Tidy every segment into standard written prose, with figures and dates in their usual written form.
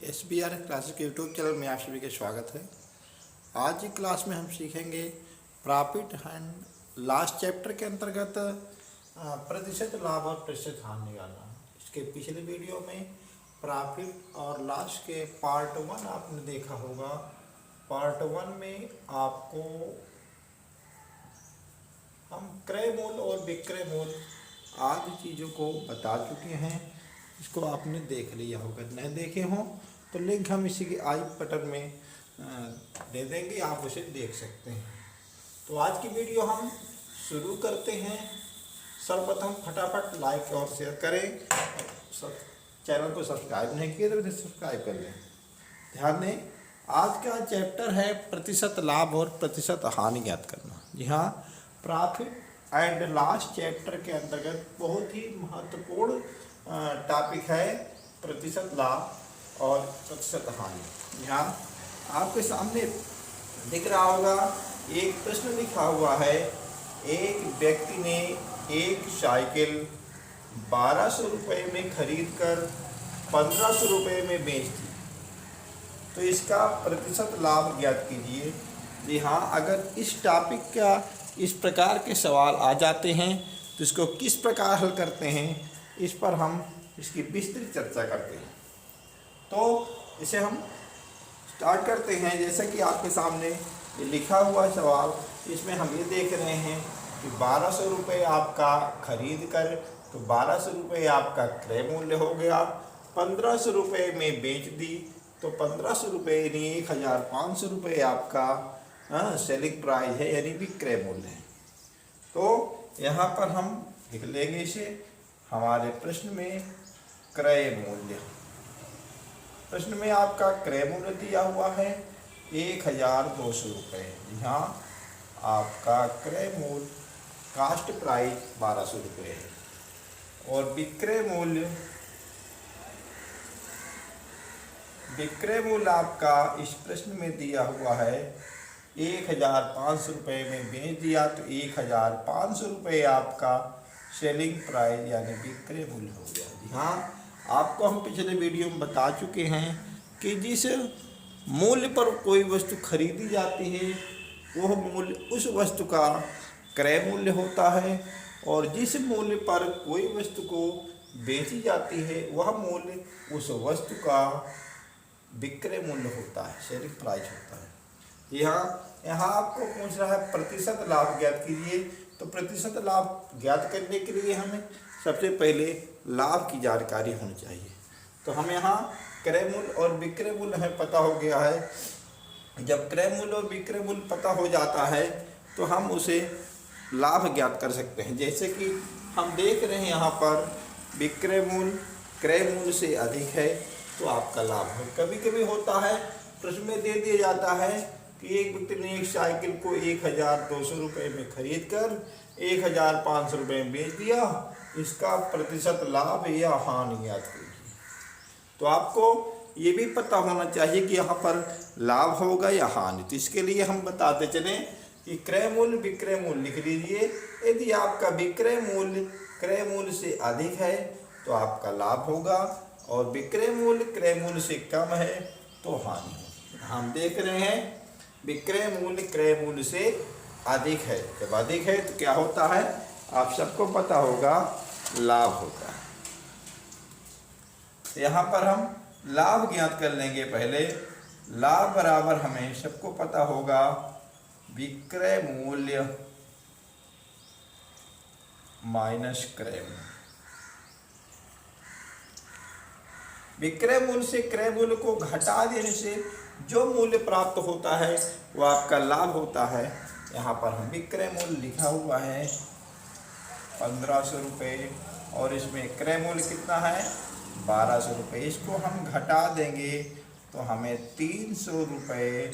SBR classes के YouTube channel में आप सभी का स्वागत है। आज की क्लास में हम सीखेंगे प्रॉफिट एंड लॉस चैप्टर के अंतर्गत प्रतिशत लाभ और प्रतिशत हानि निकालना। इसके पिछले वीडियो में प्रॉफिट और लॉस के पार्ट 1 आपने देखा होगा। पार्ट 1 में आपको हम क्रय मूल्य और विक्रय मूल्य आदि चीज़ों को बता चुके हैं। इसको आपने देख लिया होगा, नहीं देखे हों तो लिंक हम इसी के आई बटन में दे देंगे, आप उसे देख सकते हैं। तो आज की वीडियो हम शुरू करते हैं। सर्वप्रथम फटाफट लाइक और शेयर करें, सब चैनल को सब्सक्राइब नहीं किए तो सब्सक्राइब कर लें। ध्यान दें, आज का चैप्टर है प्रतिशत लाभ और प्रतिशत हानि ज्ञात करना। जी हाँ, प्रॉफिट एंड लॉस चैप्टर के अंतर्गत बहुत ही महत्वपूर्ण टॉपिक है प्रतिशत लाभ और प्रतिशत हानि। यहाँ आपके सामने दिख रहा होगा, एक प्रश्न लिखा हुआ है। एक व्यक्ति ने एक साइकिल 1200 रुपये में खरीद कर 1500 रुपये में बेच दी, तो इसका प्रतिशत लाभ ज्ञात कीजिए। जी हाँ, अगर इस टॉपिक का इस प्रकार के सवाल आ जाते हैं तो इसको किस प्रकार हल करते हैं, इस पर हम इसकी विस्तृत चर्चा करते हैं। तो इसे हम स्टार्ट करते हैं। जैसे कि आपके सामने ये लिखा हुआ सवाल, इसमें हम ये देख रहे हैं कि 1200 रुपये आपका खरीद कर, तो 1200 रुपये आपका क्रय मूल्य हो गया। 1500 रुपये में बेच दी तो 1500 रुपये यानी 1500 रुपये आपका सेलिंग प्राइस है, यानी विक्रय मूल्य है। तो यहाँ पर हम लिख लेंगे इसे हमारे प्रश्न में क्रय मूल्य। प्रश्न में आपका क्रय मूल्य दिया हुआ है 1200 रुपये। यहाँ आपका क्रय मूल्य कास्ट प्राइस 1200 रुपये है और विक्रय मूल्य आपका इस प्रश्न में दिया हुआ है 1500 रुपये में बेच दिया तो 1500 रुपये आपका सेलिंग प्राइस यानी विक्रय मूल्य हो गया। जी हाँ, आपको हम पिछले वीडियो में बता चुके हैं कि जिस मूल्य पर कोई वस्तु खरीदी जाती है वह मूल्य उस वस्तु का क्रय मूल्य होता है, और जिस मूल्य पर कोई वस्तु को बेची जाती है वह मूल्य उस वस्तु का विक्रय मूल्य होता है, सेलिंग प्राइस होता है। यहाँ आपको पूछ रहा है प्रतिशत लाभ ज्ञात कीजिए। तो प्रतिशत लाभ ज्ञात करने के लिए हमें सबसे पहले लाभ की जानकारी होनी चाहिए। तो हम यहाँ क्रय मूल्य और विक्रय मूल्य हमें पता हो गया है। जब क्रय मूल्य और विक्रय मूल्य पता हो जाता है तो हम उसे लाभ ज्ञात कर सकते हैं। जैसे कि हम देख रहे हैं यहाँ पर विक्रय मूल्य क्रय मूल्य से अधिक है तो आपका लाभ है। कभी कभी होता है, प्रश्न में दे दिया जाता है कि एक व्यक्ति ने एक साइकिल को 1200 रुपये में खरीद कर 1500 रुपये में बेच दिया, इसका प्रतिशत लाभ या हानि ज्ञात कीजिए। तो आपको ये भी पता होना चाहिए कि यहाँ पर लाभ होगा या हानि। तो इसके लिए हम बताते चलें कि क्रय मूल्य विक्रय मूल्य लिख लीजिए। यदि आपका विक्रय मूल्य क्रय मूल्य से अधिक है तो आपका लाभ होगा, और विक्रय मूल्य क्रय मूल्य से कम है तो हानि होगी। हम देख रहे हैं विक्रय मूल्य क्रय मूल्य से अधिक है। जब अधिक है तो क्या होता है, आप सबको पता होगा, लाभ होता है। तो यहाँ पर हम लाभ ज्ञात कर लेंगे। पहले लाभ बराबर हमें सबको पता होगा विक्रय मूल्य माइनस क्रय मूल्य। विक्रय मूल्य से क्रय मूल्य को घटा देने से जो मूल्य प्राप्त होता है वो आपका लाभ होता है। यहाँ पर हम विक्रय मूल्य लिखा हुआ है 1500 रुपये और इसमें क्रय मूल्य कितना है 1200 रुपये। इसको हम घटा देंगे तो हमें 300 रुपये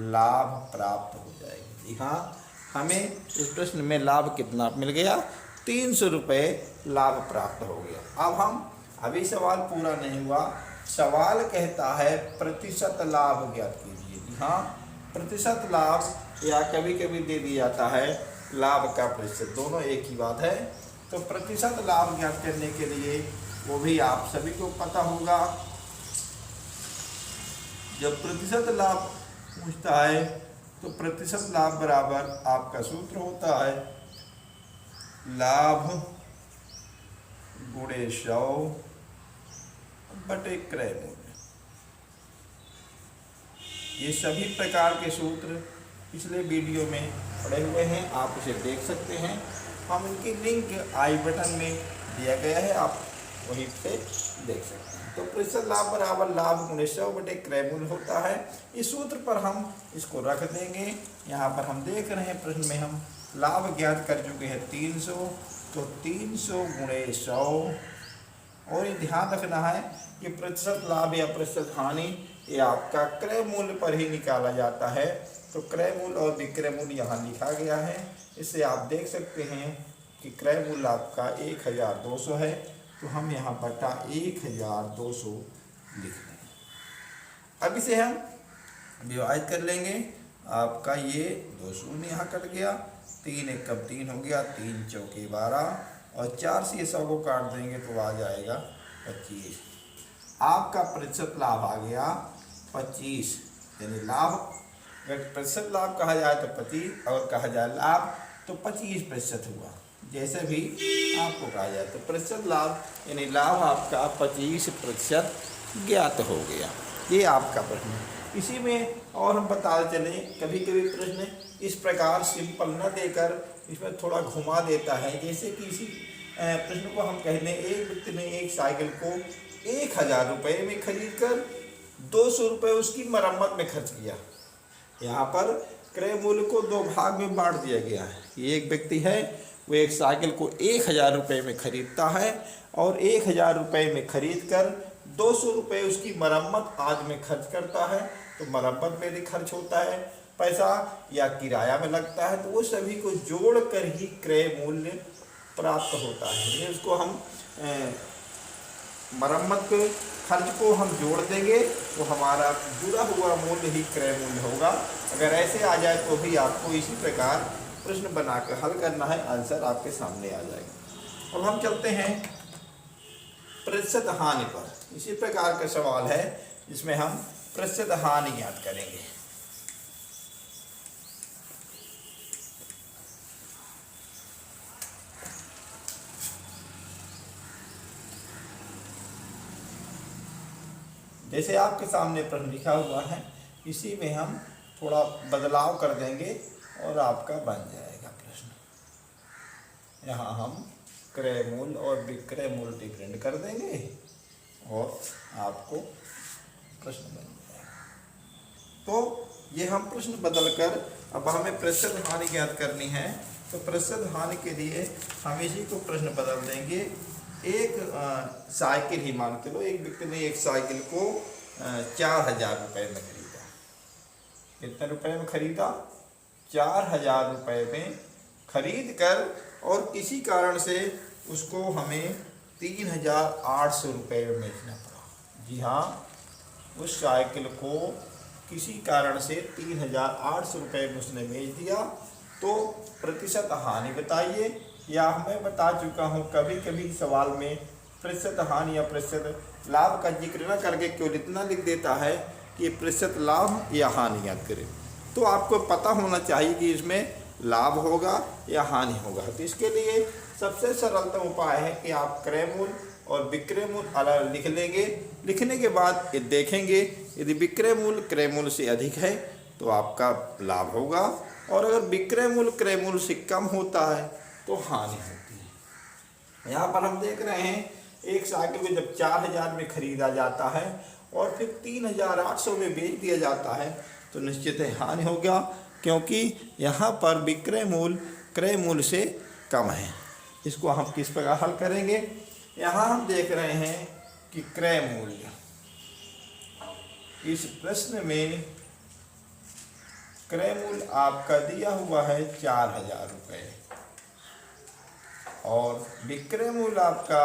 लाभ प्राप्त हो जाएगी। जी हाँ, हमें इस प्रश्न में लाभ कितना मिल गया, 300 रुपये लाभ प्राप्त हो गया। अब हम अभी सवाल पूरा नहीं हुआ। सवाल कहता है प्रतिशत लाभ ज्ञात कीजिए। जी हाँ, प्रतिशत लाभ या कभी कभी दे दिया जाता है लाभ का प्रतिशत, दोनों एक ही बात है। तो प्रतिशत लाभ ज्ञात करने के लिए वो भी आप सभी को पता होगा जब प्रतिशत लाभ पूछता है तो प्रतिशत लाभ बराबर आपका सूत्र होता है लाभ गुणे 100 बटे क्रय मूल्य। ये सभी प्रकार के सूत्र पिछले वीडियो में पड़े हुए हैं, आप उसे देख सकते हैं। हम इनकी लिंक आई बटन में दिया गया है, आप वहीं पे देख सकते हैं। तो प्रतिशत लाभ बराबर लाभ गुणे 100 बटे क्रय मूल्य होता है। इस सूत्र पर हम इसको रख देंगे। यहाँ पर हम देख रहे हैं प्रश्न में हम लाभ ज्ञात कर चुके हैं 300, तो 300 गुणे 100। और ये ध्यान रखना है कि प्रतिशत लाभ या प्रतिशत हानि ये आपका क्रय मूल्य पर ही निकाला जाता है। तो क्रय मूल्य और विक्रय मूल्य यहाँ लिखा गया है। इससे आप देख सकते हैं कि क्रय मूल्य आपका 1200 है, तो हम यहाँ बटा 1200 लिख देंगे। अब इसे हम विभाजित कर लेंगे। आपका ये 2 शून्य यहाँ कट गया, 3 एक कम 3 हो गया, 3 चौके 12 और 4 से 100 को काट देंगे तो आ जाएगा 25। आपका प्रतिशत लाभ आ गया 25, यानी लाभ अगर प्रतिशत लाभ कहा जाए तो 25 और कहा जाए लाभ तो 25% हुआ। जैसे भी आपको कहा जाए तो प्रतिशत लाभ यानी लाभ आपका 25% ज्ञात हो गया। ये आपका प्रश्न है। इसी में और हम बताते चले, कभी कभी प्रश्न इस प्रकार सिंपल न देकर इसमें थोड़ा घुमा देता है। जैसे कि इसी प्रश्न को हम कहते हैं एक व्यक्ति ने एक साइकिल को 1000 रुपये में खरीद कर 200 रुपये उसकी मरम्मत में खर्च किया। यहाँ पर क्रय मूल्य को 2 भाग में बांट दिया गया है। एक व्यक्ति है वो एक साइकिल को 1000 रुपये में खरीदता है और 1000 रुपये में खरीद कर 200 रुपये उसकी मरम्मत आज में खर्च करता है। तो मरम्मत में भी खर्च होता है पैसा या किराया में लगता है, तो वो सभी को जोड़ कर ही क्रय मूल्य प्राप्त होता है। उसको हम मरम्मत के खर्च को हम जोड़ देंगे तो हमारा जुड़ा हुआ मूल्य ही क्रय मूल्य होगा। अगर ऐसे आ जाए तो भी आपको इसी प्रकार प्रश्न बनाकर हल करना है, आंसर आपके सामने आ जाएगा। अब हम चलते हैं प्रतिशत हानि पर। इसी प्रकार का सवाल है जिसमें हम प्रतिशत हानि ज्ञात करेंगे। जैसे आपके सामने प्रश्न लिखा हुआ है, इसी में हम थोड़ा बदलाव कर देंगे और आपका बन जाएगा प्रश्न। यहाँ हम क्रय मूल्य और विक्रय मूल्य डिफरेंट कर देंगे और आपको प्रश्न बन जाएगा। तो ये हम प्रश्न बदल कर अब हमें प्रतिशत हानि ज्ञात करनी है। तो प्रतिशत हानि के लिए हम इसी को प्रश्न बदल देंगे। एक साइकिल ही मान के लो, एक व्यक्ति ने एक साइकिल को 4000 रुपये में खरीदा। कितने रुपए में खरीदा? 4000 रुपये में खरीद कर और किसी कारण से उसको हमें 3800 रुपये में बेचना पड़ा। जी हाँ, उस साइकिल को किसी कारण से 3800 रुपये में उसने बेच दिया। तो प्रतिशत हानि बताइए। या मैं बता चुका हूँ, कभी कभी सवाल में प्रतिशत हानि या प्रतिशत लाभ का जिक्र न करके केवल इतना लिख देता है कि प्रतिशत लाभ या हानि याद करें। तो आपको पता होना चाहिए कि इसमें लाभ होगा या हानि होगा। तो इसके लिए सबसे सरलतम उपाय है कि आप क्रय मूल्य और विक्रय मूल्य अलग लिख लेंगे। लिखने के बाद ये देखेंगे, यदि विक्रय मूल्य क्रय मूल्य से अधिक है तो आपका लाभ होगा, और अगर विक्रय मूल्य क्रय मूल्य से कम होता है तो हानि होती है। यहाँ पर हम देख रहे हैं एक साइकिल को जब 4000 में खरीदा जाता है और फिर 3800 में बेच दिया जाता है तो निश्चित है हानि हो गया, क्योंकि यहाँ पर विक्रय मूल्य क्रय मूल्य से कम है। इसको हम किस प्रकार हल करेंगे? यहाँ हम देख रहे हैं कि क्रय मूल्य, इस प्रश्न में क्रय मूल्य आपका दिया हुआ है 4000 रुपये और विक्रय मूल्य आपका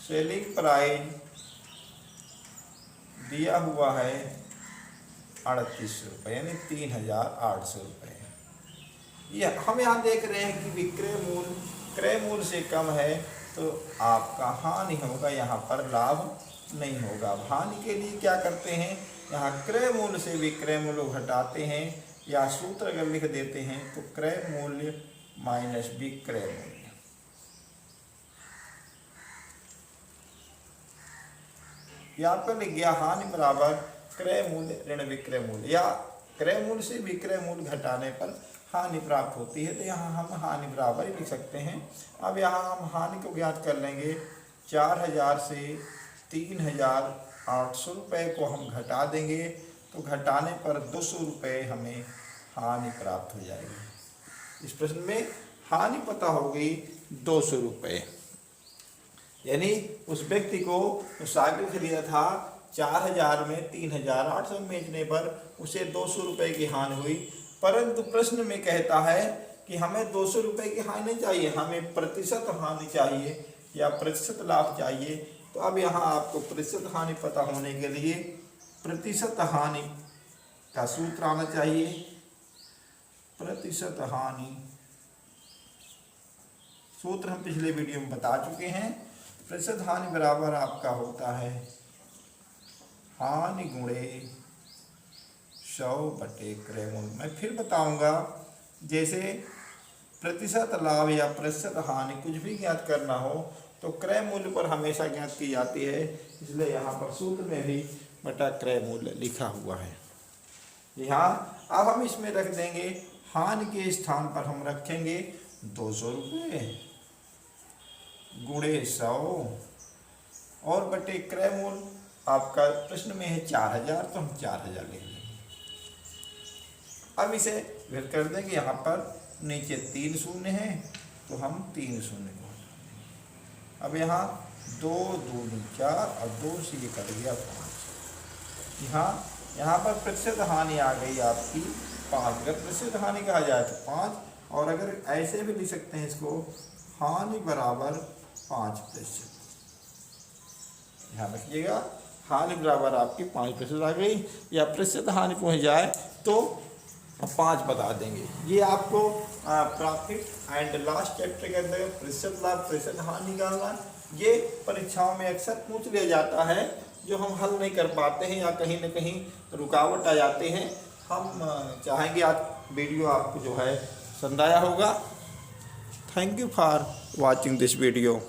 सेलिंग प्राइस दिया हुआ है 3800 रुपये, यानी 3800 रुपये। ये हम यहाँ देख रहे हैं कि विक्रय मूल्य क्रय मूल्य से कम है तो आपका हानि होगा, यहाँ पर लाभ नहीं होगा। अब हानि के लिए क्या करते हैं, यहाँ क्रय मूल्य से विक्रय मूल्य घटाते हैं, या सूत्र अगर लिख देते हैं तो क्रय मूल्य माइनस विक्रय मूल्य। यह आपका लिख गया हानि बराबर क्रय मूल्य ऋण विक्रय मूल्य, या क्रय मूल्य से विक्रय मूल्य घटाने पर हानि प्राप्त होती है, तो यहाँ हम हानि बराबर ही लिख सकते हैं। अब यहाँ हम हानि को ज्ञात कर लेंगे, 4000 से 3800 रुपये को हम घटा देंगे, तो घटाने पर 200 रुपये हमें हानि प्राप्त हो जाएगी। इस प्रश्न में हानि पता हो गई 200 रुपये, यानी उस व्यक्ति को साइकिल खरीदा था 4000 में 3800 में बेचने पर उसे 200 रुपये की हानि हुई, परंतु प्रश्न में कहता है कि हमें 200 रुपये की हानि नहीं चाहिए, हमें प्रतिशत हानि चाहिए या प्रतिशत लाभ चाहिए। तो अब यहाँ आपको प्रतिशत हानि पता होने के लिए प्रतिशत हानि का सूत्र आना चाहिए। प्रतिशत हानि सूत्र हम पिछले वीडियो में बता चुके हैं। प्रतिशत हानि बराबर आपका होता है हानि गुणे 100 बटे क्रय मूल्य। मैं फिर बताऊंगा, जैसे प्रतिशत लाभ या प्रतिशत हानि कुछ भी ज्ञात करना हो तो क्रय मूल्य पर हमेशा ज्ञात की जाती है, इसलिए यहाँ पर सूत्र में भी बटा क्रय मूल्य लिखा हुआ है। यहाँ अब हम इसमें रख देंगे, हानि के स्थान पर हम रखेंगे 200 रुपये गुणे 100 और बटे क्रय मूल्य आपका प्रश्न में है 4000, तो हम 4000 लिख लेंगे। अब इसे फिर कर देंगे, यहाँ पर नीचे 3 शून्य हैं तो हम 3 शून्य को, अब यहाँ 2 दूनी 4 और 2 से ये कर गया 5। यहाँ पर प्रतिशत हानि आ गई आपकी 5। अगर प्रतिशत हानि कहा जाए तो 5, और अगर ऐसे भी लिख सकते हैं इसको, हानि बराबर 5%। ध्यान रखिएगा, हानि बराबर आपकी 5% आ गई, या प्रतिशत हानि पहुँच जाए तो 5 बता देंगे। ये आपको प्रॉफिट एंड लॉस चैप्टर के अंदर प्रतिशत लाभ प्रतिशत हानि निकालना, ये परीक्षाओं में अक्सर पूछ लिया जाता है, जो हम हल नहीं कर पाते हैं या कहीं ना कहीं रुकावट आ जाते हैं। हम चाहेंगे आज वीडियो आपको जो है पसंद आया होगा। Thank you for watching this video.